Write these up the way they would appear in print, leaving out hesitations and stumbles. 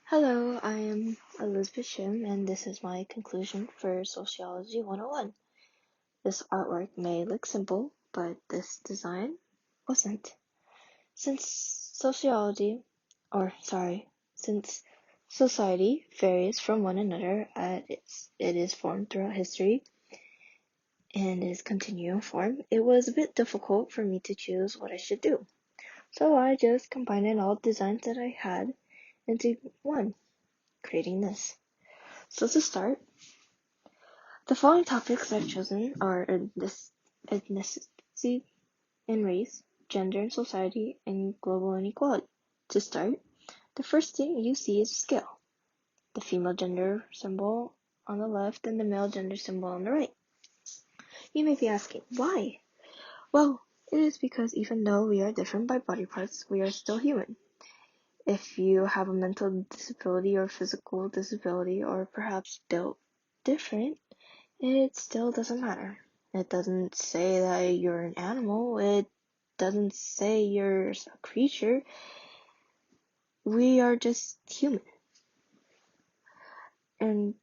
Hello, I am Elizabeth Shim, and this is my conclusion for Sociology 101. This artwork may look simple, but this design wasn't. Since since society varies from one another as it is formed throughout history and is continuing form, it was a bit difficult for me to choose what I should do. So I just combined all designs that I had into one, creating this. So to start, the following topics I've chosen are ethnicity and race, gender and society, and global inequality. To start, the first thing you see is scale. The female gender symbol on the left and the male gender symbol on the right. You may be asking, why? Well, it is because even though we are different by body parts, we are still human. If you have a mental disability or physical disability or perhaps built different, it still doesn't matter. It doesn't say that you're an animal. It doesn't say you're a creature. We are just human. And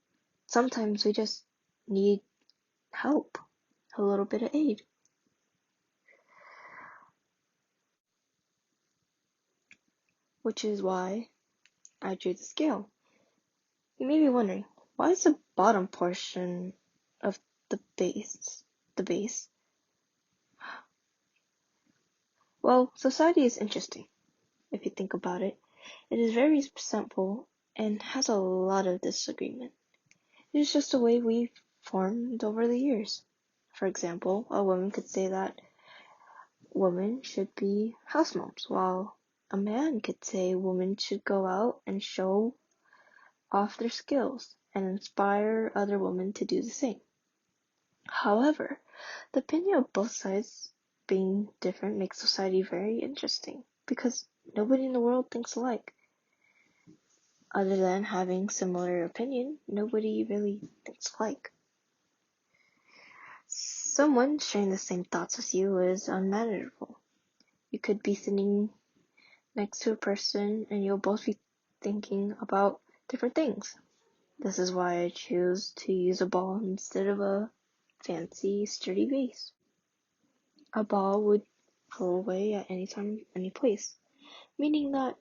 sometimes we just need help, a little bit of aid. Which is why I drew the scale. You may be wondering, why is the bottom portion of the base? Well, society is interesting, if you think about it. It is very simple and has a lot of disagreement. It is just the way we formed over the years. For example, a woman could say that women should be house moms, while a man could say women should go out and show off their skills and inspire other women to do the same. However, the opinion of both sides being different makes society very interesting because nobody in the world thinks alike. Other than having similar opinion, nobody really thinks alike. Someone sharing the same thoughts as you is unmanageable. You could be sitting next to a person and you'll both be thinking about different things. This is why I choose to use a ball instead of a fancy, sturdy vase. A ball would go away at any time, any place, meaning that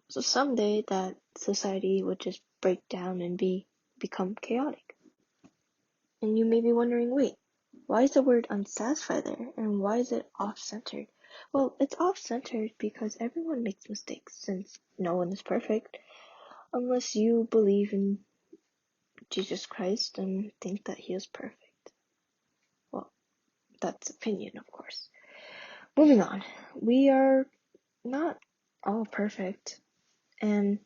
someday that society would just break down and become chaotic. And you may be wondering, wait, why is the word unsatisfied there, and why is it off-centered? Well, it's off-centered because everyone makes mistakes, since no one is perfect, unless you believe in Jesus Christ and think that he is perfect. Well, that's opinion, of course. Moving on, we are not all perfect, and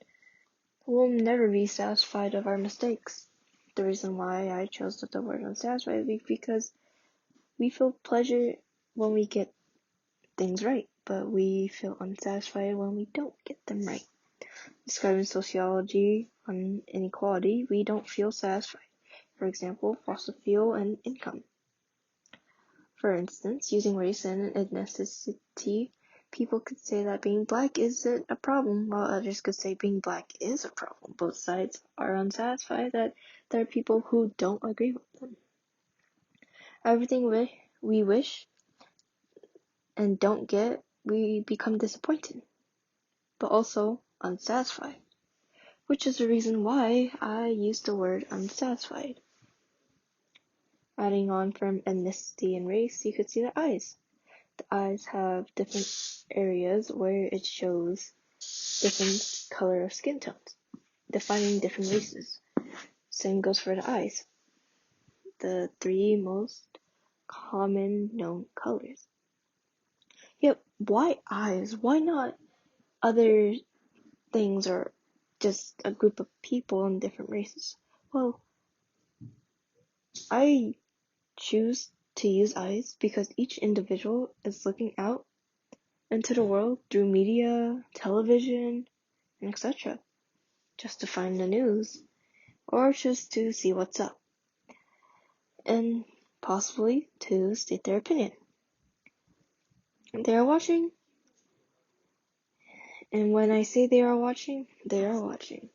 we'll never be satisfied of our mistakes. The reason why I chose the word unsatisfied is because we feel pleasure when we get things right, but we feel unsatisfied when we don't get them right. Describing sociology on inequality, we don't feel satisfied. For example, fossil fuel and income. For instance, using race and ethnicity, people could say that being black isn't a problem, while others could say being black is a problem. Both sides are unsatisfied that there are people who don't agree with them. Everything we wish and don't get, we become disappointed, but also unsatisfied, which is the reason why I use the word unsatisfied. Adding on from ethnicity and race, you could see the eyes. The eyes have different areas where it shows different color of skin tones, defining different races. Same goes for the eyes, the three most common known colors. Yet, why eyes? Why not other things or just a group of people in different races? Well, I choose to use eyes because each individual is looking out into the world through media, television, and etc. just to find the news or just to see what's up and possibly to state their opinion. They are watching, and when I say they are watching, they are watching.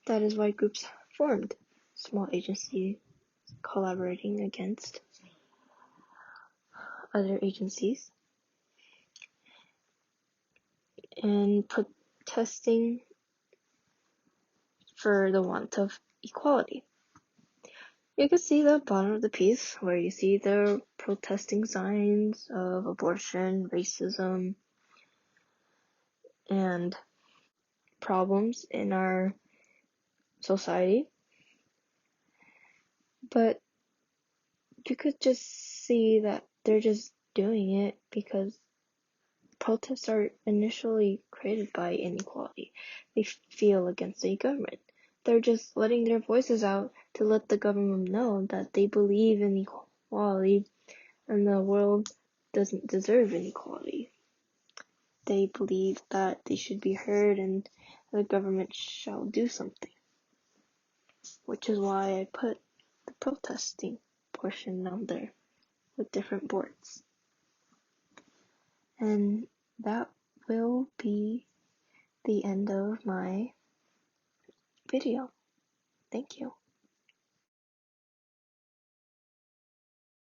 That is why groups formed, small agencies collaborating against other agencies and protesting for the want of equality. You can see the bottom of the piece where you see the protesting signs of abortion, racism, and problems in our society. But you could just see that they're just doing it because protests are initially created by inequality. They feel against the government. They're just letting their voices out to let the government know that they believe in equality and the world doesn't deserve inequality. They believe that they should be heard and the government shall do something. Which is why I put the protesting portion down there with different boards. And that will be the end of my video. Thank you.